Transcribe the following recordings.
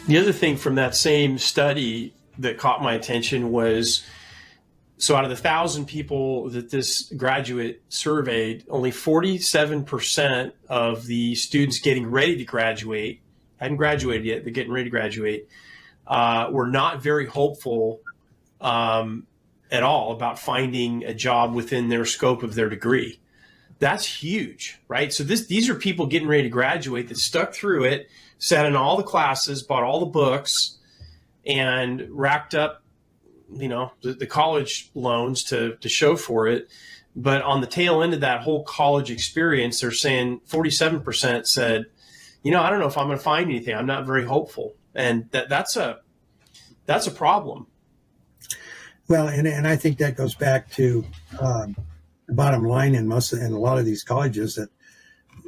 The other thing from that same study that caught my attention was, so out of the 1,000 people that this graduate surveyed, only 47% of the students getting ready to graduate, hadn't graduated yet, they're getting ready to graduate, were not very hopeful at all about finding a job within their scope of their degree. That's huge, right? So these are people getting ready to graduate that stuck through it, sat in all the classes, bought all the books, and racked up, the college loans to show for it. But on the tail end of that whole college experience, they're saying 47% said, I don't know if I'm going to find anything. I'm not very hopeful. And that's a problem. Well, and I think that goes back to the bottom line in a lot of these colleges that,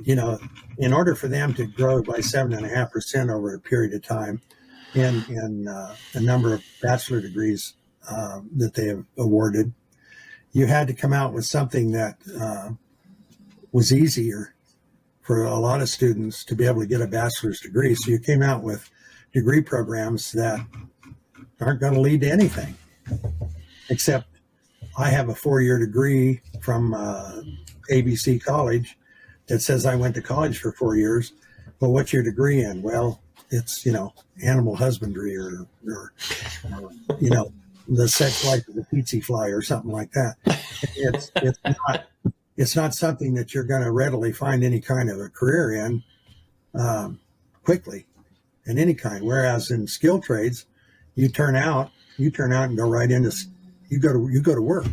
in order for them to grow by 7.5% over a period of time in the number of bachelor degrees that they have awarded, you had to come out with something that was easier for a lot of students to be able to get a bachelor's degree. So you came out with degree programs that aren't going to lead to anything, except I have a 4-year degree from ABC College that says I went to college for 4 years. Well, what's your degree in? Well, it's, animal husbandry or the sex life of the tsetse fly or something like that. It's not something that you're going to readily find any kind of a career in quickly in any kind. Whereas in skilled trades, you turn out and go right into, you go to work.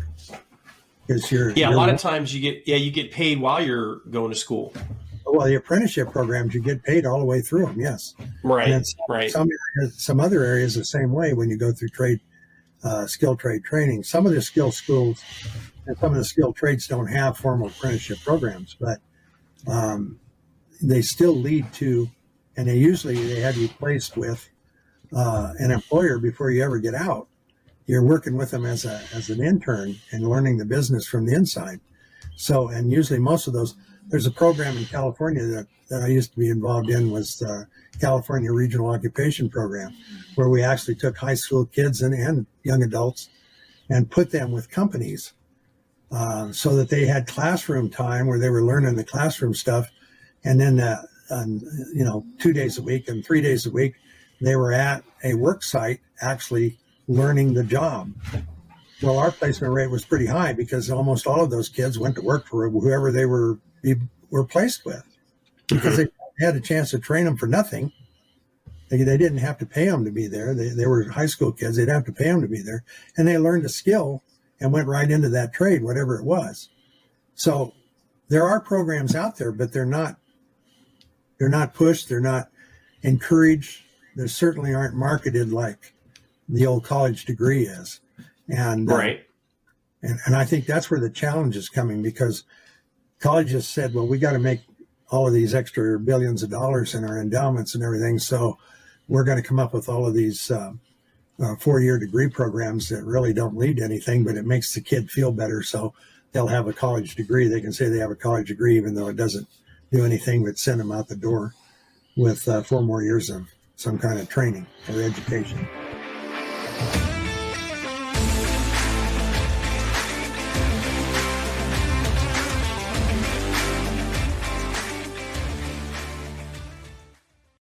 Because a lot of times you get paid while you're going to school. Well, the apprenticeship programs, you get paid all the way through them. Yes. Right. And right. Some other areas the same way when you go through skilled trade training. Some of the skill schools and some of the skilled trades don't have formal apprenticeship programs, but they still lead to, and they have you placed with an employer before you ever get out. You're working with them as an intern and learning the business from the inside. So, and usually most of those, there's a program in California that I used to be involved in, was the California Regional Occupation Program, where we actually took high school kids and young adults and put them with companies so that they had classroom time where they were learning the classroom stuff. And then, 2 days a week and 3 days a week, they were at a work site actually learning the job. Well, our placement rate was pretty high because almost all of those kids went to work for whoever they were placed with, because they had a chance to train them for nothing. They didn't have to pay them to be there. They were high school kids. They'd have to pay them to be there. And they learned a skill and went right into that trade, whatever it was. So there are programs out there, but they're not pushed. They're not encouraged. They certainly aren't marketed like the old college degree is. And right. And I think that's where the challenge is coming, because colleges said, well, we got to make all of these extra billions of dollars in our endowments and everything. So we're going to come up with all of these 4-year degree programs that really don't lead to anything, but it makes the kid feel better. So they'll have a college degree. They can say they have a college degree, even though it doesn't do anything but send them out the door with 4 more years of some kind of training or education.